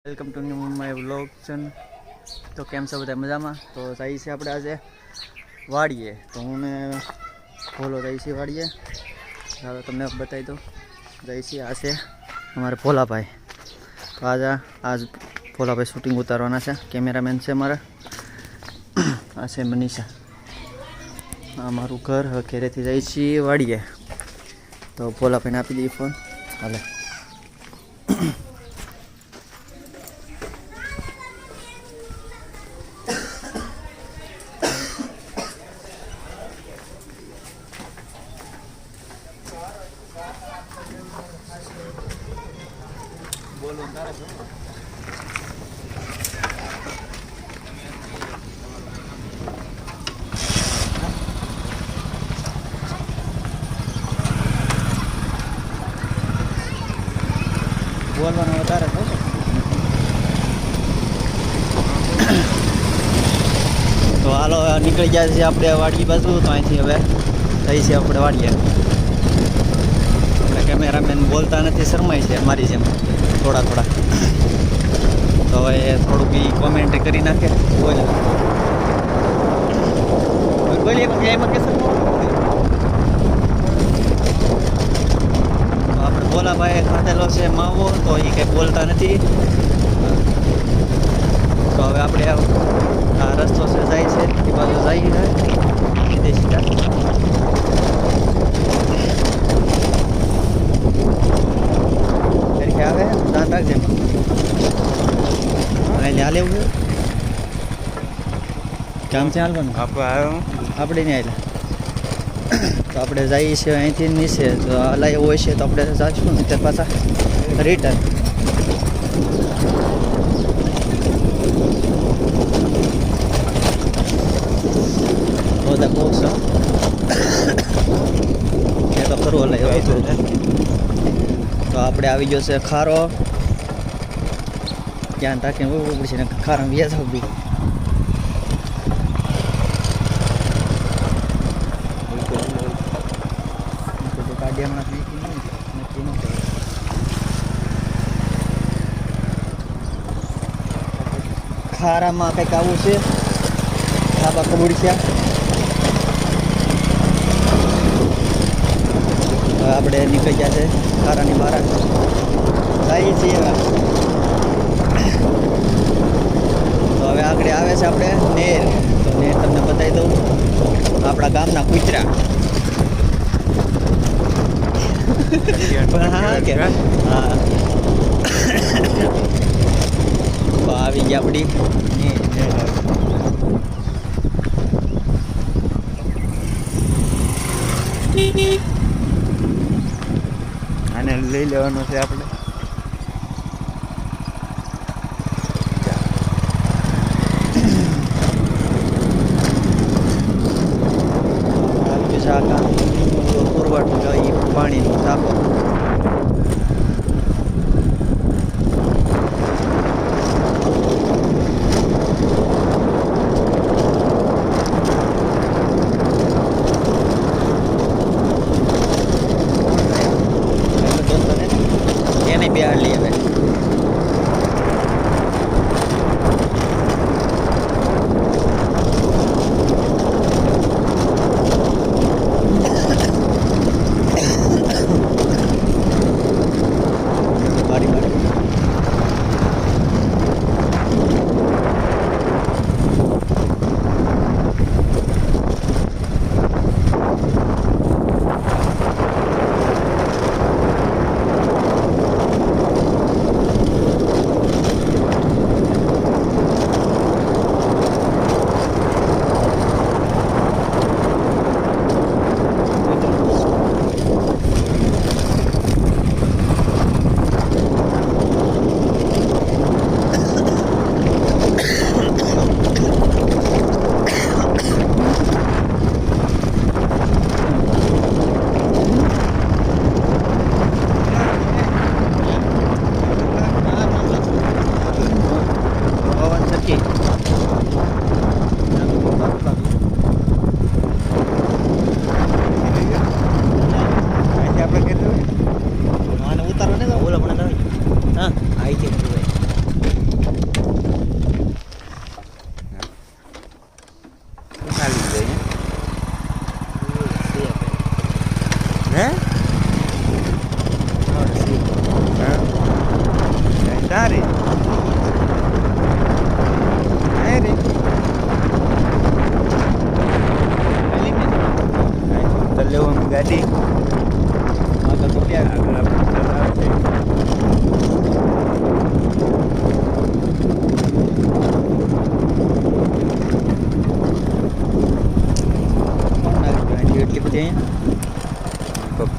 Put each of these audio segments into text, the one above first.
Welcome to new my vlog છે. તો કેમ છો બધા મજામાં? તો જઈએ છીએ આપણે આજે વાડીએ. તો હું ને ભોલો જઈએ છીએ વાડીએ. ચાલો તમને બતાવી દઉં. જઈએ છીએ આ છે અમારે ભોલાભાઈ. તો આજ ભોલાભાઈ શૂટિંગ ઉતારવાના છે. કેમેરામેન છે મારા. આ છે મનીષા. આ મારું ઘર. ઘરેથી જઈએ છીએ વાડીએ. તો ભોલાભાઈને આપી દઈએ ફોન. હાલે બોલો તારે બોલવાનું વધારે થશે. તો હાલો નીકળી ગયા છીએ આપણે વાડી બાજુ. તો અહીંથી હવે થઈ છે આપણે વાડીએ. આપણે કેમેરામેન બોલતા નથી, શરમાય છે મારી જેમ થોડા. તો હવે થોડુંક બી કોમેન્ટ કરી નાખે. બોલીએ એમાં કે આપણે ભોલાભાઈ ખાધેલો છે માવો, તો એ કંઈ બોલતા નથી. તો હવે આપણે આ રસ્તો છે જાય છે એ બાજુ જઈએ વિદેશી આવે ધ્યાન રાખજે. અહીં હાલ એવું કામ છે હાલવાનું આપણે નહીં હાલે. તો આપણે જઈએ છીએ અહીંથી નીચે. તો હાલા એવું હોય છે તો આપણે જાશું ને ત્યાં પાછા રિટર્ન. બધા બહુ છે એ તો ખરું હલાય એવું. તો આપણે આવી ગયો છે ખારો. ધ્યાન રાખીને ઉભું પડશે ને ખારા વ્યાજ બી. ખારામાં કંઈક આવું છે. ખાબા કબૂડ્યા. હવે આપણે નીકળી ગયા છે ખારાની બહાર. જઈએ છીએ હવે. તો હવે આગળ આવે છે આપણે નેર. તો નેર તમને બતાવી દઉં. આપણા ગામના કૂતરા. હા તો આવી ગયા આપણી આને લઈ લેવાનું છે આપણે. પુરવઠો જોઈએ પાણીનું ટાંકો.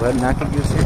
ભર નાખી ગયું છે.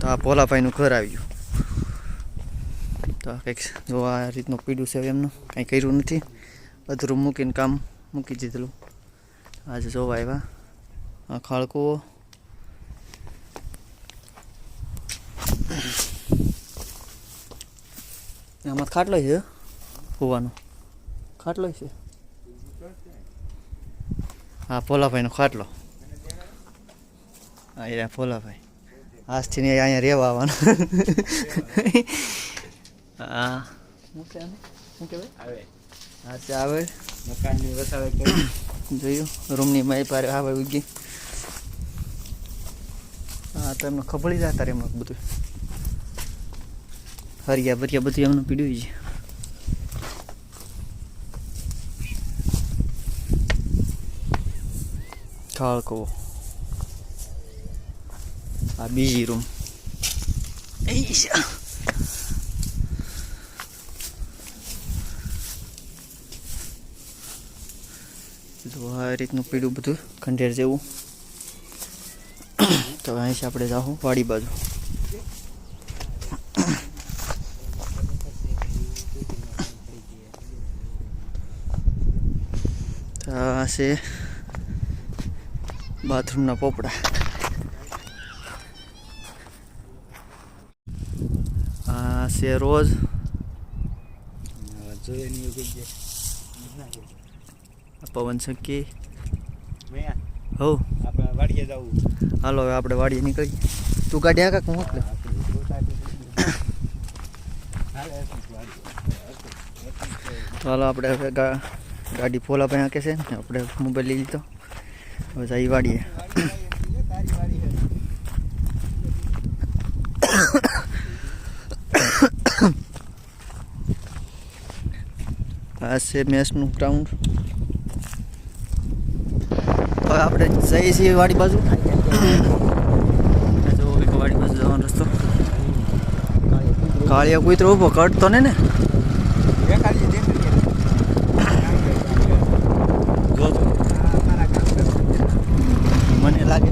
તો આ ભોલાભાઈનું ઘર આવ્યું. તો કંઈક જો આ રીતનું પીડું છે એમનું કંઈ કર્યું નથી, અધૂરું મૂકીને કામ મૂકી દીધેલું. આજે જોવા આવ્યા. આ ખાળકુઓ, આમાં ખાટલો છે, હોવાનો ખાટલો છે. હા, ભોલાભાઈનો ખાટલો. હા, એ ભોલાભાઈ આજથી ને અહીંયા રહેવા આવવાનું. હા, શું કહેવાય? હા, તે આવે મકાનની વસાવે કરી જોયું. રૂમની મારી પાસે આવે ઉગી. હા, તો એમને ખબળી જતા રે એમાં બધું હરિયા ભરિયા બધું એમનું પીડ્યું છે. ખાળકો. આ બીજી રૂમ. તો આ રીતનું પીડું બધું ખંડેર જેવું. તો અહીંથી આપણે જાઉં વાડી બાજુ. આ છે બાથરૂમના પોપડા. આ છે રોજ પવન શક્કી. હો આપણે વાડીએ જવું. હાલો હવે આપણે વાડીએ નીકળી. તું ગાડી કાંક મોકલે. તો હાલો આપણે હવે ગાડી ફોલા ભાઈ હાંકે છે ને આપણે મોબાઈલ લઈ લીધો. હવે જઈ વાડીએ. આ છે મેચનું ગ્રાઉન્ડ. હવે આપણે જઈએ છીએ વાડી બાજુ. જો વાડી બાજુ જવાનો રસ્તો. કાળિયા કૂતરો ઊભો કટતો ને મને લાગે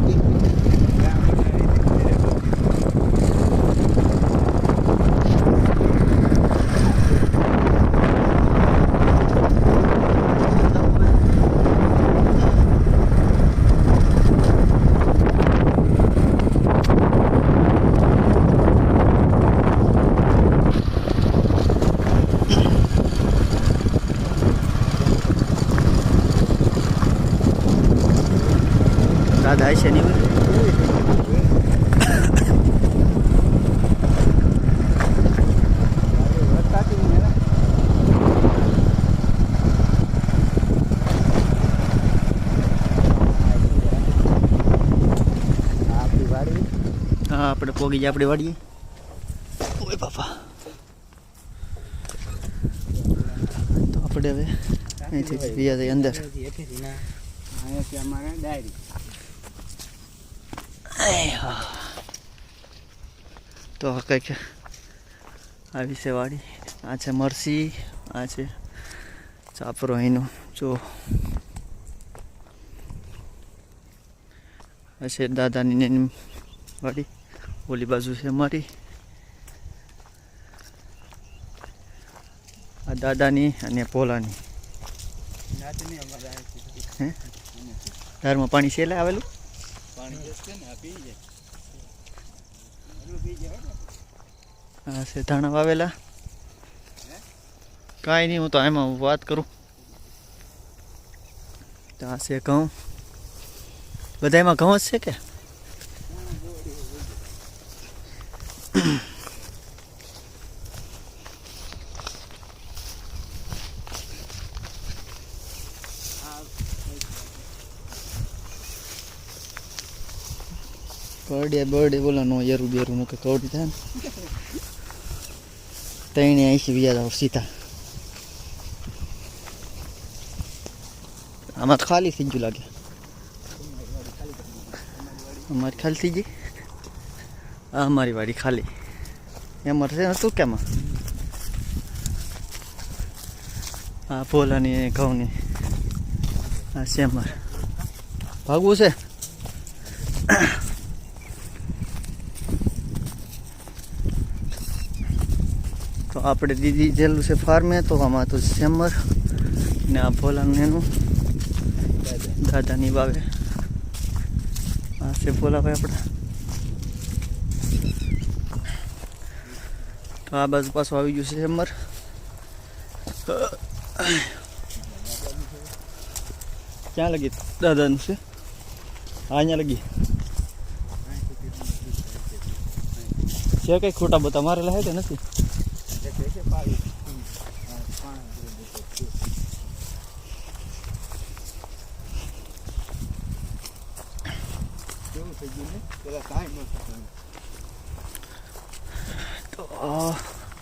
દાદા છે નહીં. હા, આપણે પોગી જાય આપણે વાડીએ. ઓય બાપા. તો આપણે હવે અહીંથી ગયા જઈએ અંદર. તો કંઈક આવી છે વાડી. આ છે મરસી, આ છે ચાપરો અહીંનો. જો આ છે દાદાની નેની વાડી, ઓલી બાજુ છે અમારી. આ દાદાની અને પોલાની. નાચની અમારે આથી હે ધારમાં પાણી છેલ્લે આવેલું. પાણી જશે ને આ પી જાય. એનું પી જાય ને. આ છે ધાણા વાવેલા. કાંઈ નહીં, હું તો એમાં વાત કરું. તો આ છે ઘઉં. બધા એમાં ઘઉં જ છે કે? કરડે બરડે બોલા નો યરું બેરું નો કે કવડી થાય ને 380 વ્યાજ આવ સીધા. આમાં તો ખાલી થઈ ગયું લાગે. અમારી ખાલી થઈ ગઈ. આ અમારી વાડી ખાલી. એમાં છે ને તું કેમાં? આ પોલાની ઘઉંની. આ છે અમારે ભાગવું છે. તો આપણે દીદી જેલું છે ફાર્મે. તો આમાં તો સેમર ને આ ભોલાનું એનું દાદાની વાવે. આ છે ભોલાભાઈ આપણે. તો આ બાજુ પાછું આવી ગયું છે સેમર. ક્યાં લગી દાદાનું છે? અહીંયા લગી છે. કઈ ખોટા બતા મારેલા હે કે નથી? તો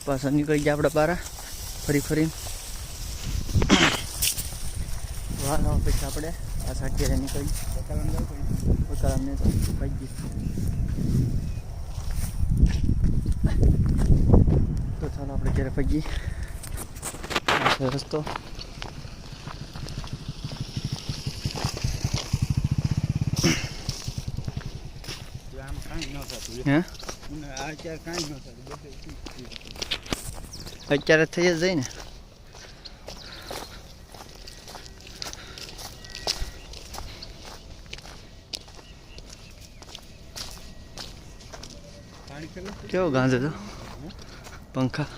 પાછા નીકળી ગયા આપણે બારા ફરી ફરીને. વાહ પછી આપણે આ સાઠિયારે નીકળી બકારામને તો ભાગી. તો ચાલો આપણે ક્યારે ભાગી. રસ્તો હે અત્યારે થઈ જ જાય ને. કેવો ગાંધે તો પંખા.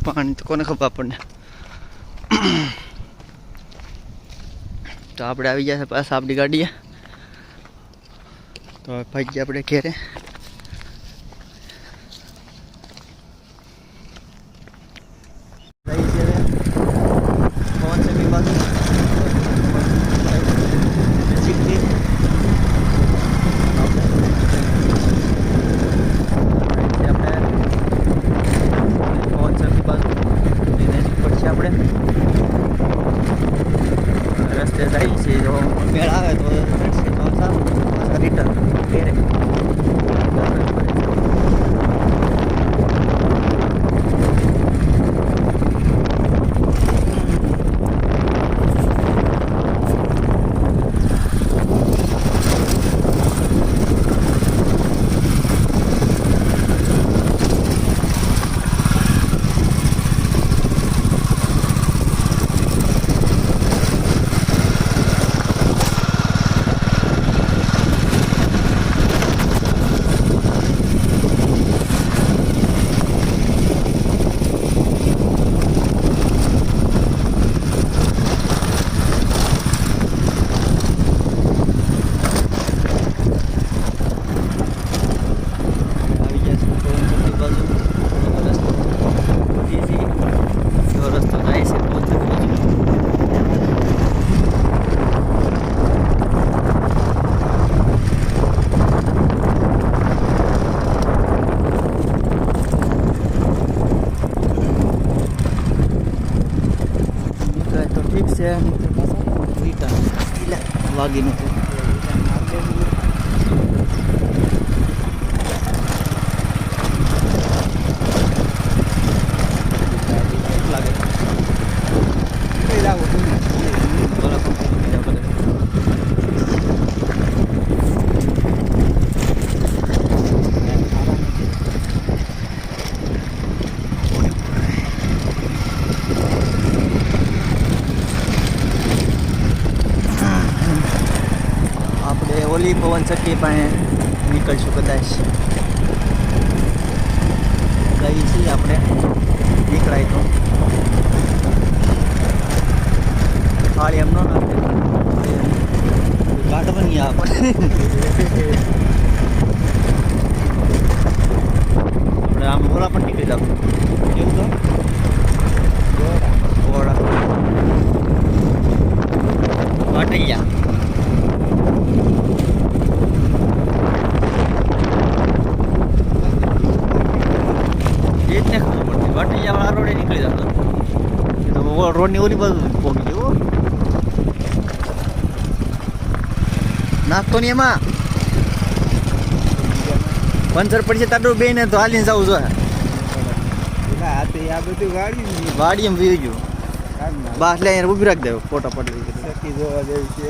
પાણી તો કોને ખબર આપણને. તો આપણે આવી ગયા છે પાછા આપણી ગાડીએ. તો ભાઈ આપણે ઘેરે. રસ્તે જાય છે, જો મેળ આવે તો સારું રિટર્ન ઘેરે. છે વાગીનું લાગે. ઓલી પવન ચક્કી પાસે નીકળશું કદાચ. જઈએ છીએ આપણે નીકળાય તો. થાળી એમ ન નાખે કાઢવાની આપણે. આપણે આમ ઓલા પણ નીકળી જાવ કેવું તો ઓળા વાટૈયા. એ જ ને ખબર પડતી વાટૈયા વાળા રોડે નીકળી જતો. એ તો રોડની ઓલી બાજુ પહોંચી ગયો. નાખતો ને એમાં પંચર પડશે તારું બે ને તો હાલીને જવું જોઈએ. આ બધું વાડી એમ વી ગયું બાસ લે અહીંયા ઊભી રાખી દે ફોટા પડી સખી જોવા જેવી છે.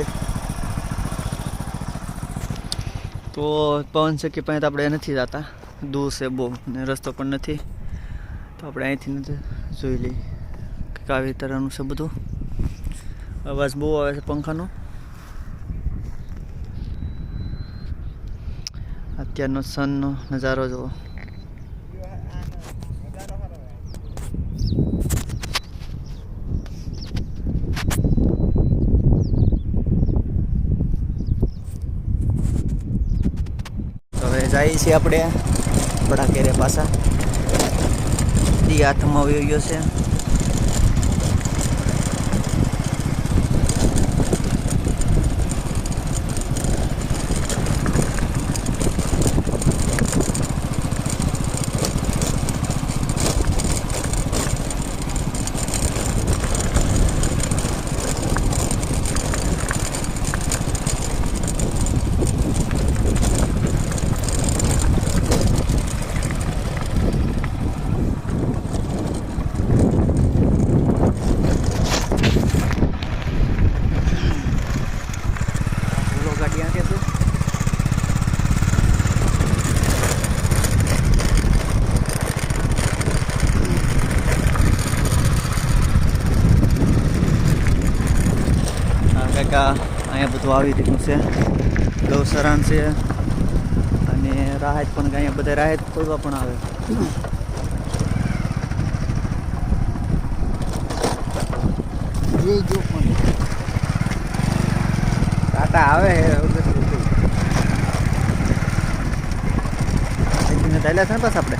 તો પવન ચક્કી પાસે તો આપણે નથી જતા, દૂર છે બહુ ને રસ્તો પણ નથી. તો આપણે અહીંથી નથી જોઈ લઈએ કે આવી તરહનું છે બધું. અવાજ બહુ આવે છે પંખાનો. અત્યારનો સનનો નજારો જુઓ. હવે જઈએ છીએ આપણે બડા કેરે પાછા. દી હાથમાં આવી ગયો છે. અહીંયા બધું આવી રીતનું છે. ગૌસરાન છે અને રાહત પણ અહીંયા બધા રાહત ખોલવા પણ આવે. જો પણ ટાટા આવે ચાલ્યા છે ને બસ આપણે